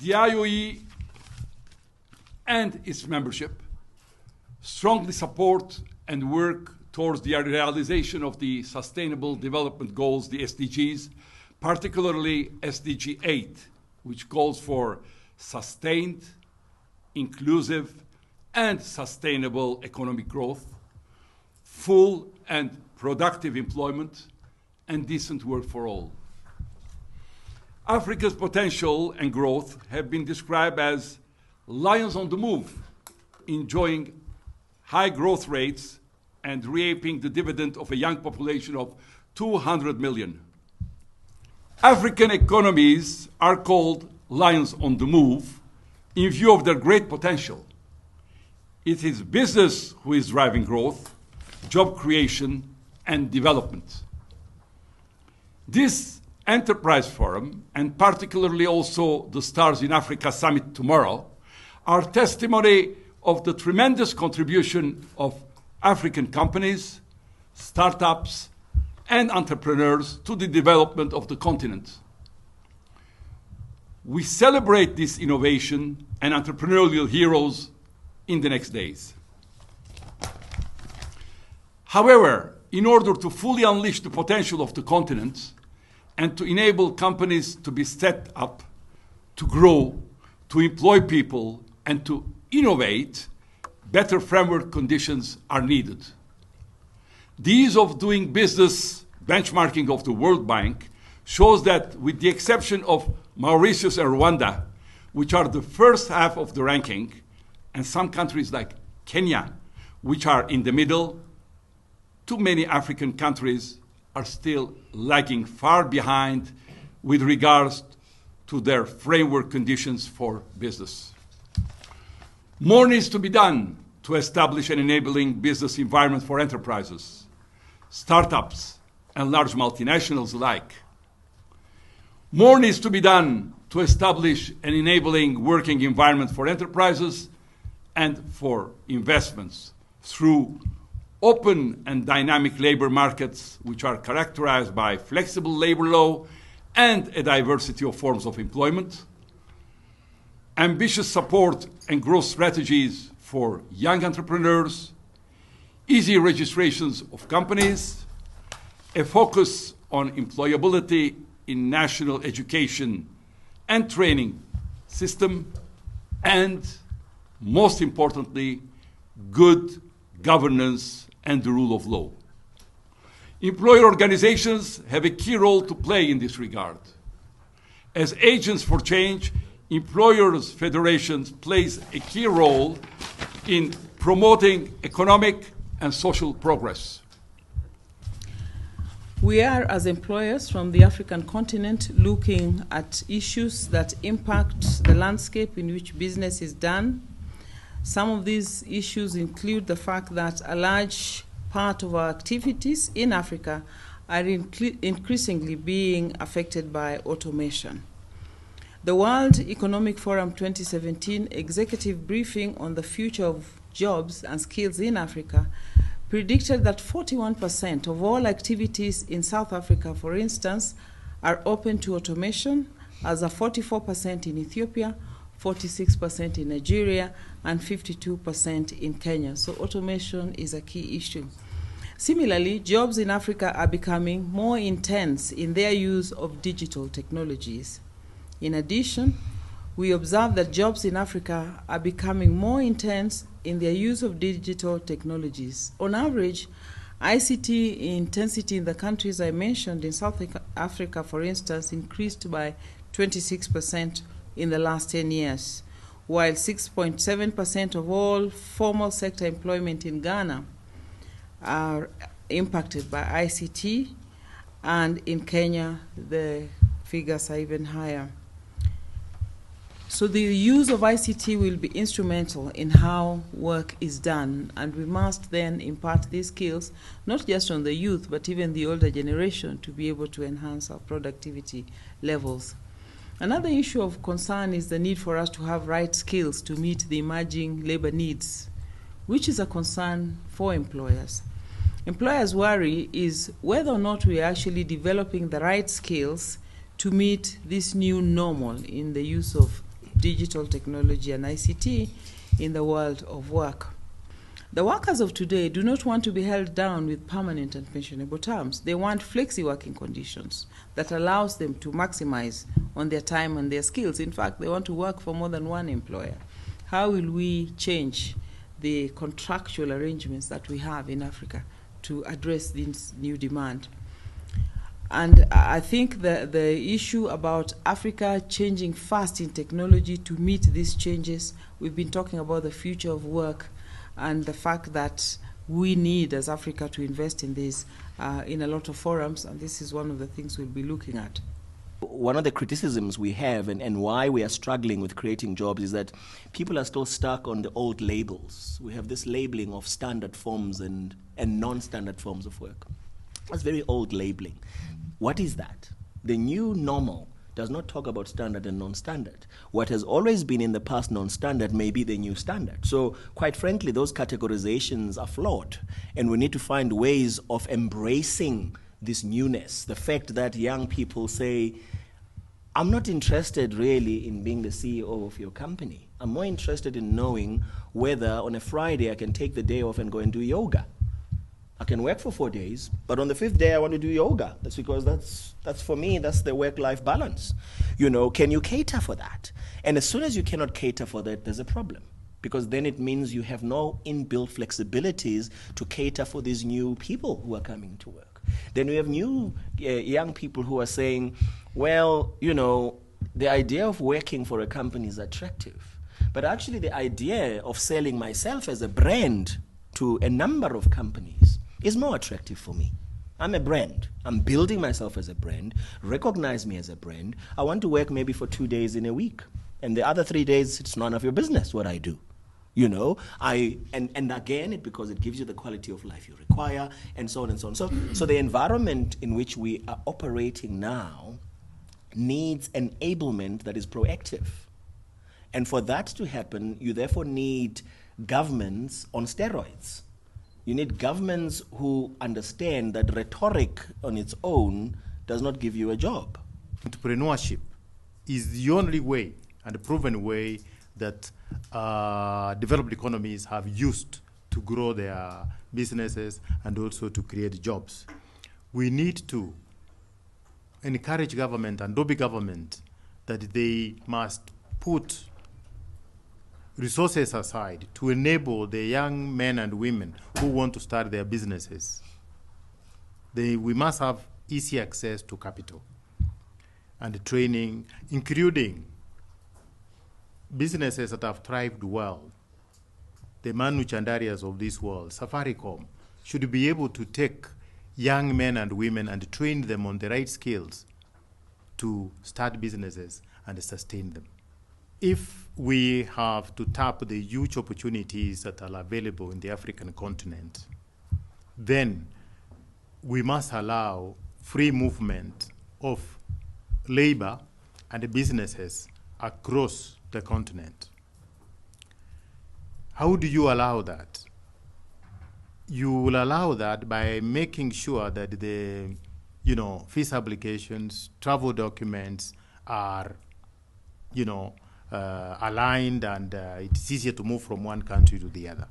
The IOE and its membership strongly support and work towards the realization of the Sustainable Development Goals, the SDGs, particularly SDG 8, which calls for sustained, inclusive, and sustainable economic growth, full and productive employment, and decent work for all. Africa's potential and growth have been described as lions on the move, enjoying high growth rates and reaping the dividend of a young population of 200 million. African economies are called lions on the move in view of their great potential. It is business who is driving growth, job creation, and development. This Enterprise Forum, and particularly also the Stars in Africa Summit tomorrow, are testimony of the tremendous contribution of African companies, startups, and entrepreneurs to the development of the continent. We celebrate this innovation and entrepreneurial heroes in the next days. However, in order to fully unleash the potential of the continent and to enable companies to be set up, to grow, to employ people, and to innovate, better framework conditions are needed. The ease of doing business benchmarking of the World Bank shows that, with the exception of Mauritius and Rwanda, which are the first half of the ranking, and some countries like Kenya, which are in the middle, too many African countries are still lagging far behind with regards to their framework conditions for business. More needs to be done to establish an enabling business environment for enterprises, startups, and large multinationals alike. More needs to be done to establish an enabling working environment for enterprises and for investments through open and dynamic labor markets, which are characterized by flexible labor law and a diversity of forms of employment, ambitious support and growth strategies for young entrepreneurs, easy registrations of companies, a focus on employability in national education and training system, and most importantly, good governance and the rule of law. Employer organizations have a key role to play in this regard. As agents for change, employers' federations plays a key role in promoting economic and social progress. We are, as employers from the African continent, looking at issues that impact the landscape in which business is done. Some of these issues include the fact that a large part of our activities in Africa are increasingly being affected by automation. The World Economic Forum 2017 executive briefing on the future of jobs and skills in Africa predicted that 41% of all activities in South Africa, for instance, are open to automation, as are 44% in Ethiopia, 46% in Nigeria, and 52% in Kenya. So automation is a key issue. Similarly, jobs in Africa are becoming more intense in their use of digital technologies. In addition, we observe that jobs in Africa are becoming more intense in their use of digital technologies. On average, ICT intensity in the countries I mentioned in South Africa, for instance, increased by 26% in the last 10 years, while 6.7% of all formal sector employment in Ghana are impacted by ICT, and in Kenya, the figures are even higher. So the use of ICT will be instrumental in how work is done, and we must then impart these skills, not just on the youth, but even the older generation, to be able to enhance our productivity levels. Another issue of concern is the need for us to have right skills to meet the emerging labor needs, which is a concern for employers. Employers' worry is whether or not we are actually developing the right skills to meet this new normal in the use of digital technology and ICT in the world of work. The workers of today do not want to be held down with permanent and pensionable terms. They want flexi working conditions that allows them to maximize on their time and their skills. In fact, they want to work for more than one employer. How will we change the contractual arrangements that we have in Africa to address this new demand? And I think the issue about Africa changing fast in technology to meet these changes, we've been talking about the future of work and the fact that we need as Africa to invest in this in a lot of forums, and this is one of the things we'll be looking at. One of the criticisms we have and why we are struggling with creating jobs is that people are still stuck on the old labels. We have this labeling of standard forms and non-standard forms of work. That's very old labeling. What is that? The new normal does not talk about standard and non-standard. What has always been in the past non-standard may be the new standard. So quite frankly, those categorizations are flawed, and we need to find ways of embracing this newness. The fact that young people say, I'm not interested really in being the CEO of your company. I'm more interested in knowing whether on a Friday I can take the day off and go and do yoga. I can work for 4 days, but on the 5th day I want to do yoga. That's because that's for me, that's the work-life balance. You know, can you cater for that? And as soon as you cannot cater for that, there's a problem, because then it means you have no inbuilt flexibilities to cater for these new people who are coming to work. Then we have new young people who are saying, well, you know, the idea of working for a company is attractive, but actually the idea of selling myself as a brand to a number of companies is more attractive for me. I'm a brand. I'm building myself as a brand. Recognize me as a brand. I want to work maybe for 2 days in a week, and the other 3 days, it's none of your business what I do. You know, and again, because it gives you the quality of life you require, and so on and so on. So the environment in which we are operating now needs enablement that is proactive. And for that to happen, you therefore need governments on steroids. You need governments who understand that rhetoric on its own does not give you a job. Entrepreneurship is the only way, and a proven way, that developed economies have used to grow their businesses and also to create jobs. We need to encourage government and lobby government that they must put resources aside to enable the young men and women who want to start their businesses. We must have easy access to capital and training, including businesses that have thrived well. The Manu Chandarias of this world, Safaricom, should be able to take young men and women and train them on the right skills to start businesses and sustain them. If we have to tap the huge opportunities that are available in the African continent, then we must allow free movement of labor and businesses across the continent. How do you allow that? You will allow that by making sure that the visa applications, travel documents are aligned, and it's easier to move from one country to the other.